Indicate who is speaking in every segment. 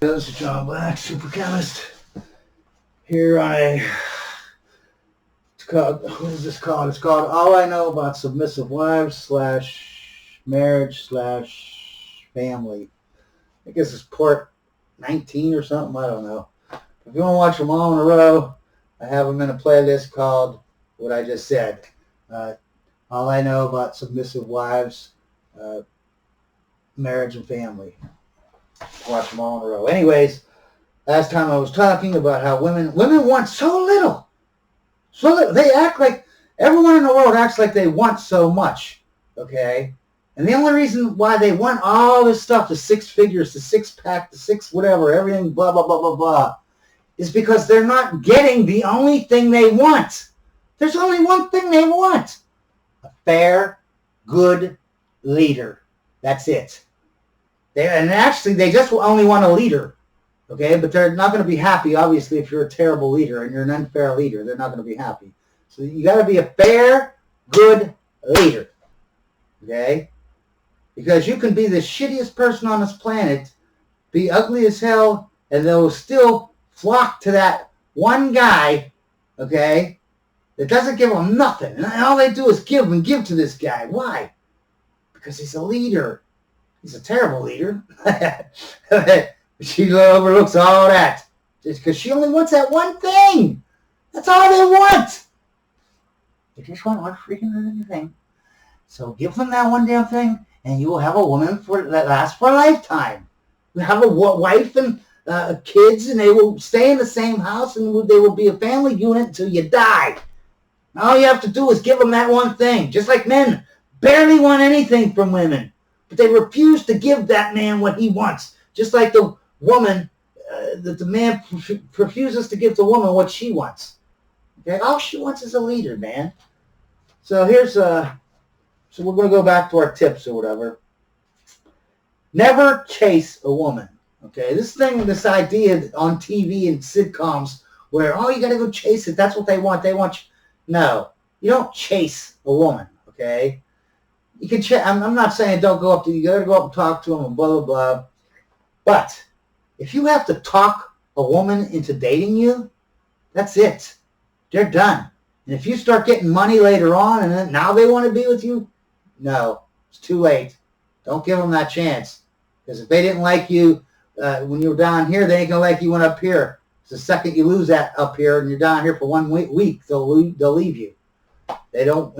Speaker 1: This is John Black, super chemist. Here it's called, what is this called? It's called All I Know About Submissive Wives / Marriage / Family. I guess it's part 19 or something, I don't know. If you want to watch them all in a row, I have them in a playlist called what I just said. All I Know About Submissive Wives, Marriage and Family. Watch them all in a row. Anyways, last time I was talking about how women want so little. So little. They act like, everyone in the world acts like they want so much. Okay? And the only reason why they want all this stuff, the 6 figures, the 6-pack, the 6 whatever, everything, blah, blah, blah, blah, blah, is because they're not getting the only thing they want. There's only one thing they want. A fair, good leader. That's it. And actually, they just only want a leader, okay? But they're not going to be happy, obviously, if you're a terrible leader and you're an unfair leader. They're not going to be happy. So you got to be a fair, good leader, okay? Because you can be the shittiest person on this planet, be ugly as hell, and they'll still flock to that one guy, okay, that doesn't give them nothing. And all they do is give and give to this guy. Why? Because he's a leader. He's a terrible leader. She overlooks all that just because she only wants that one thing. That's all they want. They just want one freaking thing. So give them that one damn thing, and you will have a woman that lasts for a lifetime. You have a wife and kids, and they will stay in the same house, and they will be a family unit until you die. All you have to do is give them that one thing. Just like men barely want anything from women. But they refuse to give that man what he wants. Just like the woman, that the man refuses to give the woman what she wants. Okay, all she wants is a leader, man. So so we're going to go back to our tips or whatever. Never chase a woman. Okay, this idea on TV and sitcoms where, oh, you got to go chase it. That's what they want. No, you don't chase a woman, okay? You can check. I'm not saying don't go up to. You got to go up and talk to them and blah blah blah. But if you have to talk a woman into dating you, that's it. They're done. And if you start getting money later on, and then now they want to be with you, no, it's too late. Don't give them that chance. Because if they didn't like you when you were down here, they ain't gonna like you when up here. So the second you lose that up here and you're down here for 1 week, they'll leave you. They don't,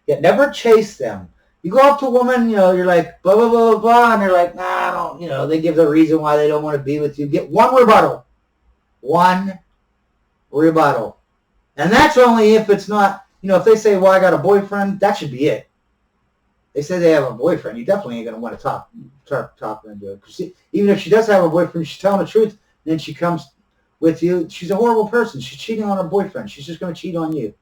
Speaker 1: Yeah, never chase them. You go up to a woman, you're like, blah, blah, blah, blah, blah, and they're like, nah, I don't, they give the reason why they don't want to be with you. Get one rebuttal. One rebuttal. And that's only if it's not, if they say, well, I got a boyfriend, that should be it. They say they have a boyfriend, you definitely ain't going to want to start talking into it. Because even if she does have a boyfriend, she's telling the truth, and then she comes with you, she's a horrible person. She's cheating on her boyfriend. She's just going to cheat on you.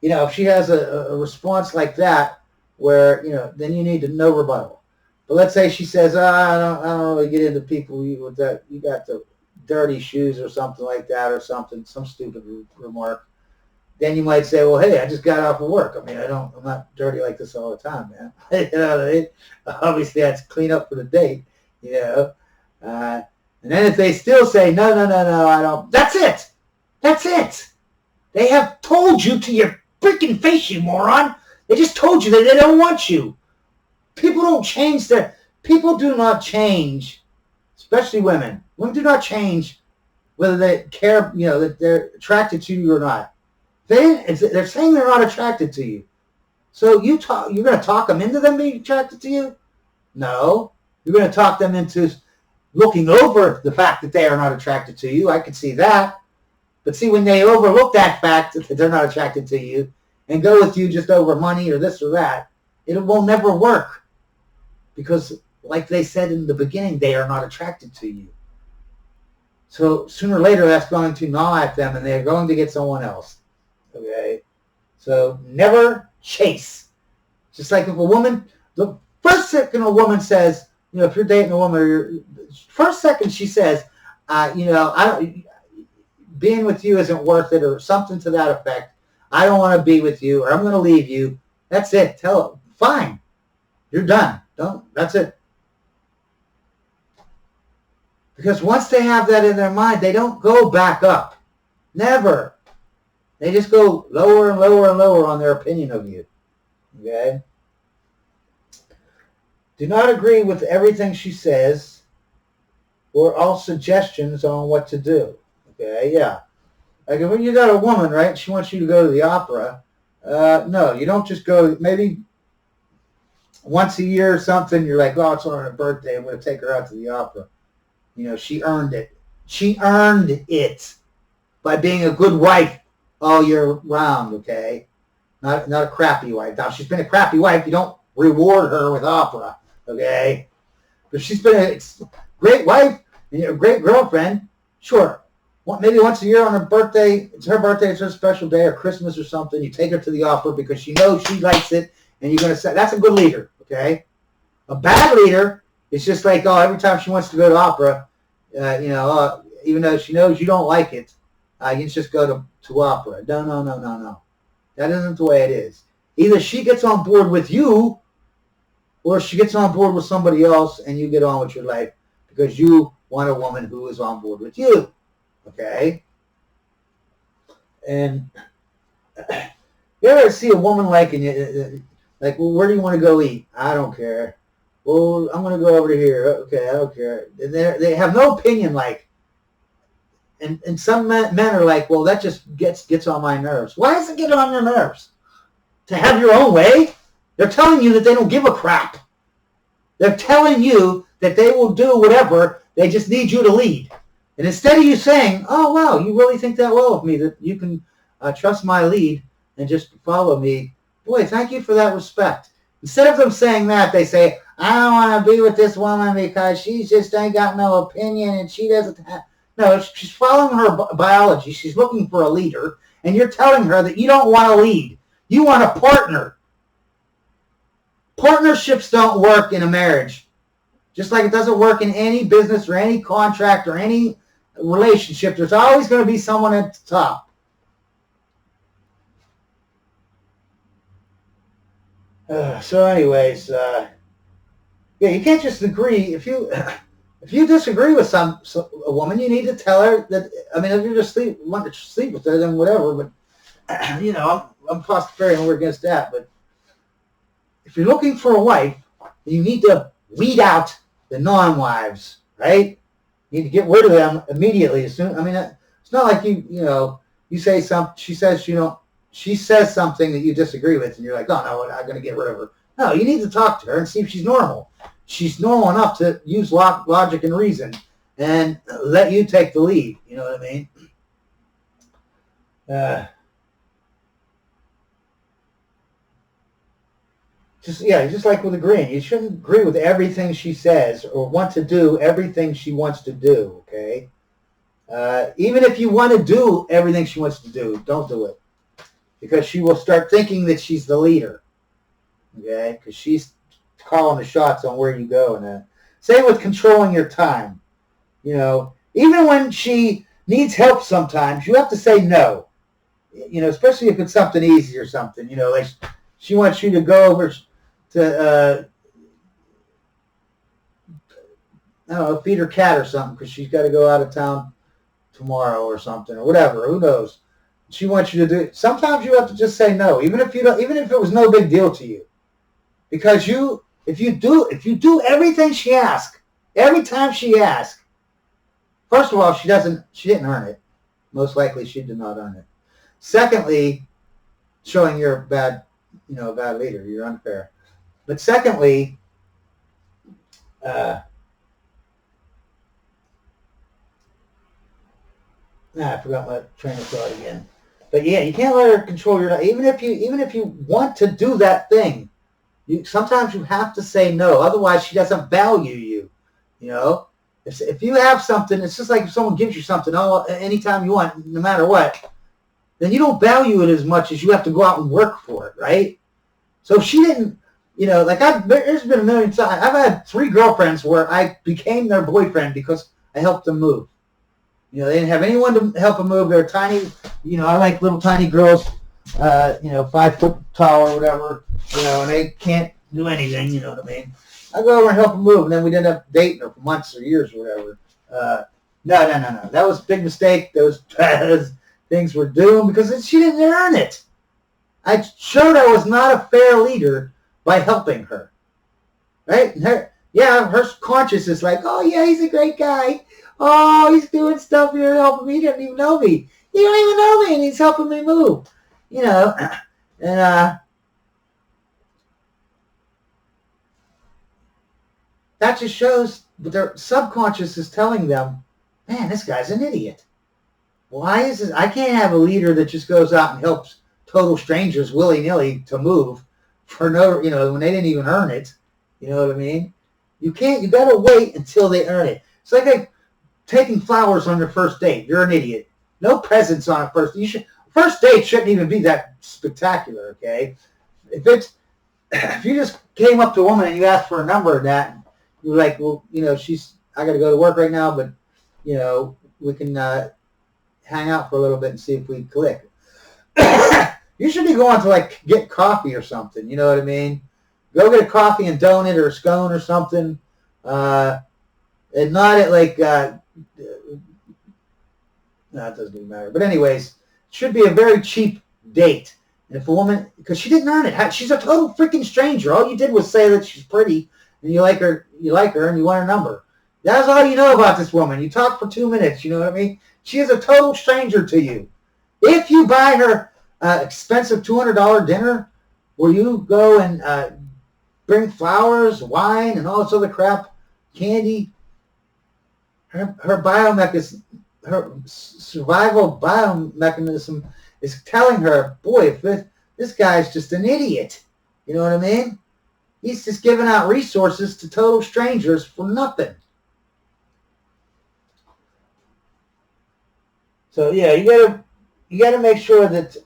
Speaker 1: If she has a response like that, where, then you need to no rebuttal. But let's say she says, I don't really get into people with that. You got the dirty shoes or something like that or something, some stupid remark. Then you might say, well, hey, I just got off of work. I mean, I'm not dirty like this all the time, man. You know what I mean? Obviously, that's clean up for the date, And then if they still say, no, I don't. That's it. That's it. They have told you to your freaking face, you moron. They just told you that they don't want you. People don't change people do not change, especially women. Women do not change whether they care, that they're attracted to you or not. They're saying they're not attracted to you. So you're going to talk them into them being attracted to you? No. You're going to talk them into looking over the fact that they are not attracted to you. I can see that. But see, when they overlook that fact that they're not attracted to you and go with you just over money or this or that, it will never work. Because, like they said in the beginning, they are not attracted to you. So sooner or later, that's going to gnaw at them, and they're going to get someone else. Okay? So never chase. Just like if a woman, the first second a woman says, if you're dating a woman, first second she says, being with you isn't worth it, or something to that effect. I don't want to be with you, or I'm going to leave you. That's it. Tell her, fine. You're done. That's it. Because once they have that in their mind, they don't go back up. Never. They just go lower and lower and lower on their opinion of you. Okay? Do not agree with everything she says or all suggestions on what to do. Okay, yeah. Like when you got a woman, right, she wants you to go to the opera. No, you don't just go, maybe once a year or something, you're like, oh, it's on her birthday, I'm going to take her out to the opera. You know, she earned it. She earned it by being a good wife all year round, okay? Not a crappy wife. Now, she's been a crappy wife. You don't reward her with opera, okay? But she's been a great wife and a great girlfriend, sure. Maybe once a year on her birthday, it's her birthday, it's her special day, or Christmas or something, you take her to the opera because she knows she likes it, and you're going to say, that's a good leader, okay? A bad leader is just like, oh, every time she wants to go to opera, even though she knows you don't like it, you just go to opera. No. That isn't the way it is. Either she gets on board with you, or she gets on board with somebody else, and you get on with your life because you want a woman who is on board with you. Okay? And you ever see a woman like, well, where do you want to go eat? I don't care. Well, I'm going to go over to here. Okay, I don't care. And they have no opinion, like, and some men are like, well, that just gets on my nerves. Why does it get on your nerves? To have your own way? They're telling you that they don't give a crap. They're telling you that they will do whatever. They just need you to lead. And instead of you saying, oh, wow, you really think that well of me, that you can trust my lead and just follow me, boy, thank you for that respect. Instead of them saying that, they say, I don't want to be with this woman because she just ain't got no opinion and she doesn't have... No, she's following her biology. She's looking for a leader, and you're telling her that you don't want to lead. You want a partner. Partnerships don't work in a marriage. Just like it doesn't work in any business or any contract or any relationship. There's always going to be someone at the top. So anyways, yeah, you can't just agree. If you disagree with a woman, you need to tell her that, I mean, if you just want to sleep with her, then whatever, but, I'm Pastafarian, we're against that, but if you're looking for a wife, you need to weed out the non-wives, right? You need to get rid of them immediately. As soon, I mean, it's not like you say something, she says something that you disagree with, and you're like, oh, no, I'm going to get rid of her. No, you need to talk to her and see if she's normal. She's normal enough to use logic and reason and let you take the lead. You know what I mean? Just like with agreeing. You shouldn't agree with everything she says or want to do everything she wants to do, okay? Even if you want to do everything she wants to do, don't do it. Because she will start thinking that she's the leader, okay? Because she's calling the shots on where you go and that. Same with controlling your time. Even when she needs help sometimes, you have to say no. Especially if it's something easy or something. Like she wants you to go over to, I don't know, feed her cat or something because she's got to go out of town tomorrow or something or whatever. Who knows? She wants you to do it. Sometimes you have to just say no, even if it was no big deal to you, because if you do everything she asks, every time she asks, first of all, she didn't earn it. Most likely, she did not earn it. Secondly, showing you're a bad leader, you're unfair. But secondly, I forgot my train of thought again. But yeah, you can't let her control your life. Even if you want to do that thing, sometimes you have to say no. Otherwise, she doesn't value you. If you have something, it's just like if someone gives you something anytime you want, no matter what, then you don't value it as much as you have to go out and work for it, right? So if she didn't, there's been a million times. I've had 3 girlfriends where I became their boyfriend because I helped them move. They didn't have anyone to help them move. They're tiny. I like little tiny girls, 5 foot tall or whatever, and they can't do anything, you know what I mean? I go over and help her move, and then we'd end up dating her for months or years or whatever. No. That was a big mistake. Those things were doomed because she didn't earn it. I showed I was not a fair leader by helping her. Right? And her conscience is like, oh, yeah, he's a great guy. Oh, he's doing stuff here helping me. He doesn't even know me. He don't even know me, and he's helping me move. You know, and that just shows their subconscious is telling them, man, this guy's an idiot. Why is this? I can't have a leader that just goes out and helps total strangers willy-nilly to move for no, when they didn't even earn it. You know what I mean? You got to wait until they earn it. It's like taking flowers on your first date. You're an idiot. No presents on a first. First date shouldn't even be that spectacular, okay? If you just came up to a woman and you asked for a number and that, you're like, well, I got to go to work right now, but, we can hang out for a little bit and see if we click. You should be going to, get coffee or something, you know what I mean? Go get a coffee and donut or a scone or something. And not at, no, it doesn't even matter. But anyways, it should be a very cheap date. And if a woman, because she didn't earn it, she's a total freaking stranger. All you did was say that she's pretty and you like her and you want her number. That's all you know about this woman. You talk for 2 minutes, you know what I mean? She is a total stranger to you. If you buy her expensive $200 dinner where you go and bring flowers, wine, and all this other crap, candy, her survival biomechanism is telling her, boy, if this guy's just an idiot. You know what I mean? He's just giving out resources to total strangers for nothing. So yeah, you gotta make sure that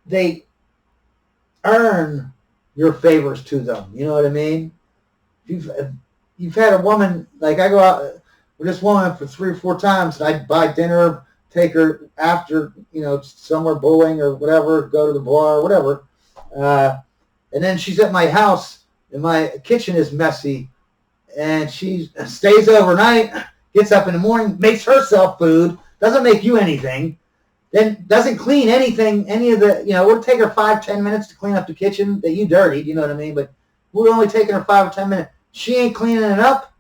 Speaker 1: they earn your favors to them. You know what I mean? You've had a woman, like I go out with this woman for 3 or 4 times, and I buy dinner, take her after, somewhere bowling or whatever, go to the bar or whatever. And then she's at my house, and my kitchen is messy, and she stays overnight, gets up in the morning, makes herself food, doesn't make you anything, then doesn't clean anything, any of the, we'll take her 5-10 minutes to clean up the kitchen that you dirtied, you know what I mean? But we're only taking her 5 or 10 minutes. She ain't cleaning it up.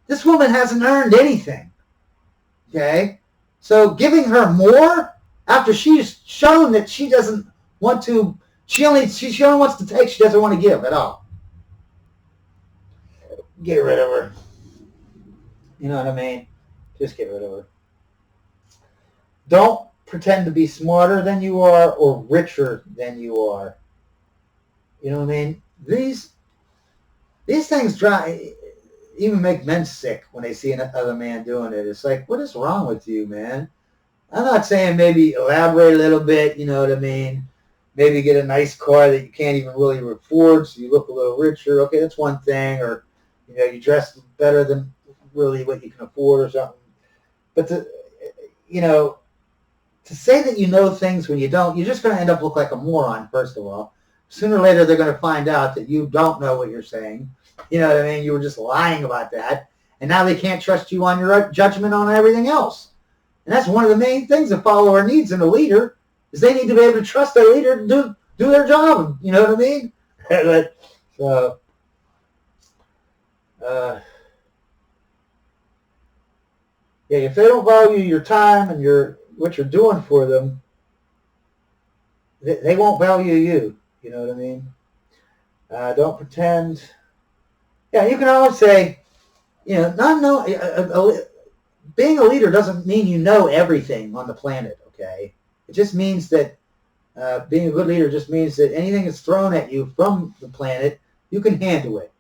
Speaker 1: This woman hasn't earned anything. Okay? So giving her more after she's shown that she doesn't want to, she only wants to take, she doesn't want to give at all. Get rid of her. You know what I mean? Just get rid of her. Don't pretend to be smarter than you are or richer than you are. You know what I mean? These things even make men sick when they see another man doing it. It's like, what is wrong with you, man? I'm not saying maybe elaborate a little bit, you know what I mean? Maybe get a nice car that you can't even really afford so you look a little richer. Okay, that's one thing. Or, you dress better than really what you can afford or something. But to say that you know things when you don't, you're just going to end up look like a moron, first of all. Sooner or later, they're going to find out that you don't know what you're saying. You know what I mean? You were just lying about that. And now they can't trust you on your judgment on everything else. And that's one of the main things a follower needs in a leader, is they need to be able to trust their leader to do their job. You know what I mean? So, yeah, if they don't value your time and what you're doing for them, they won't value you. You know what I mean? Don't pretend. Yeah, you can always say, being a leader doesn't mean you know everything on the planet, okay? It just means that being a good leader just means that anything that's thrown at you from the planet, you can handle it.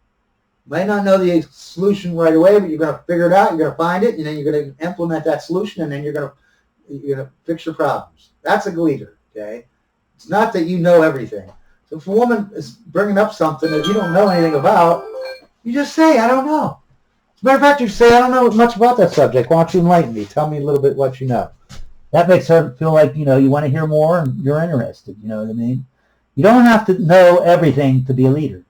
Speaker 1: You might not know the solution right away, but you're going to figure it out, you're going to find it, and then you're going to implement that solution, and then you're going to fix your problems. That's a good leader, okay? It's not that you know everything. So if a woman is bringing up something that you don't know anything about, you just say, I don't know. As a matter of fact, you say, I don't know much about that subject. Why don't you enlighten me? Tell me a little bit what you know. That makes her feel like, you want to hear more and you're interested. You know what I mean? You don't have to know everything to be a leader.